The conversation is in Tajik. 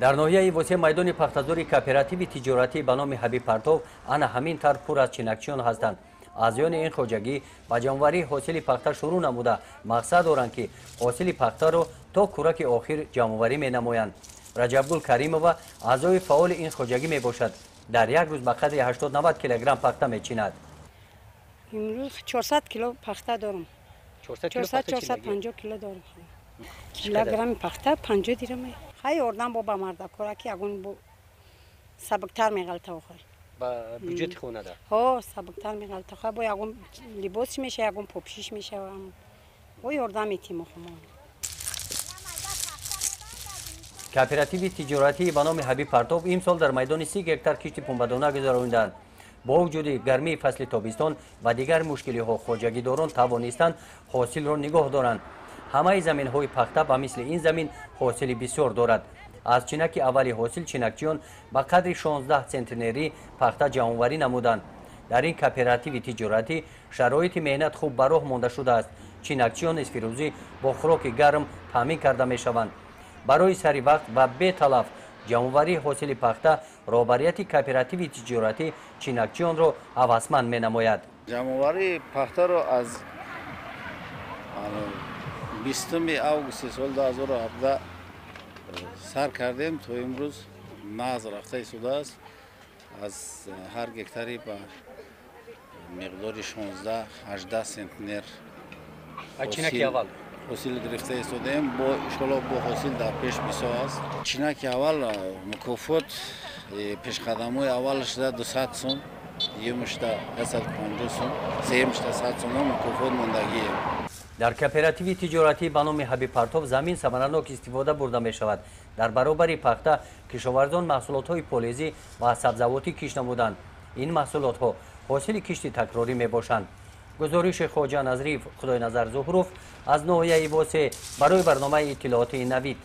дар ноҳияи восеъ майдони пахтазори кооперативи тиҷоратӣ ба номи ҳабиб партов ана ҳамин тар пур аз чинакчиён ҳастанд. аъзоёни ин хоҷагӣ ба ҷамъоварии ҳосили пахта шурӯъ намуда мақсад доранд ки ҳосили пахтаро то кӯраки охир ҷамъоварӣ менамоянд. раҷабгул каримова аъзои фаъоли ин хоҷагӣ мебошад. дар як рӯз ба қадри 80-90 килограмм пахта мечинад. имрӯз 400 кило пахта дорам. 400-450 кило дорам. килограмми пахта 50 дирам. хай ордам бо ба мардакора ки агон бо сабуктар меғалта охай. ба бюджети хонада. ҳо, сабуктар меғалта охай. бо агон либос меша, агон попшиш меша. бо ордам метим охма. кооперативи тиҷоратии ба номи ҳабиб партов имсол дар майдони 30 гектар кишти пунбадона гузаронидаанд. бо вуҷуди гармии фасли тобистон ва дигар мушкилиҳо хоҷагидорон тавонистанд ҳосилро нигоҳ доранд. ҳамаи заминҳои пахта ба мисли ин замин ҳосили бисёр дорад. аз чинаки аввали ҳосил чинакчиён ба қадри 16 центнерӣ пахта ҷамъоварӣ намуданд. дар ин кооперативи тиҷоратӣ шароити меҳнат хуб ба роҳ монда шудааст. чинакчиён нисфирӯзӣ бо хӯроки гарм таъмин карда мешаванд. барои сари вақт ва беталаф ҷамъоварии ҳосили пахта роҳбарияти кооперативи тиҷоратӣ чинакчиёнро ҳавасманд менамояд. ҷамъоварии пахтаро аз 20 августи соли 2017 сар кардем. то имрӯз мағз рафта истодааст. аз ҳар гектари ба миқдори 16-18 центнер ҳосил гирифта истодем. иншоалло бо ҳосил дар пеш бисо аст. чинаки аввал мукофот пешқадамои аввалаш 200 сум, юмшта 150 сум, сеюмшта 100 сум мукофот мондагие. дар кооперативи тиҷоратӣ ба номи ҳабиб партов замин самаранок истифода бурда мешавад. дар баробари пахта кишоварзон маҳсулотҳои полезӣ ва сабзавотӣ кишт намуданд. ин маҳсулотҳо ҳосили кишти такрорӣ мебошанд. гузориши хоҷа назриев, худойназар зуҳуров аз ноҳияи восеъ барои барномаи иттилооти навид.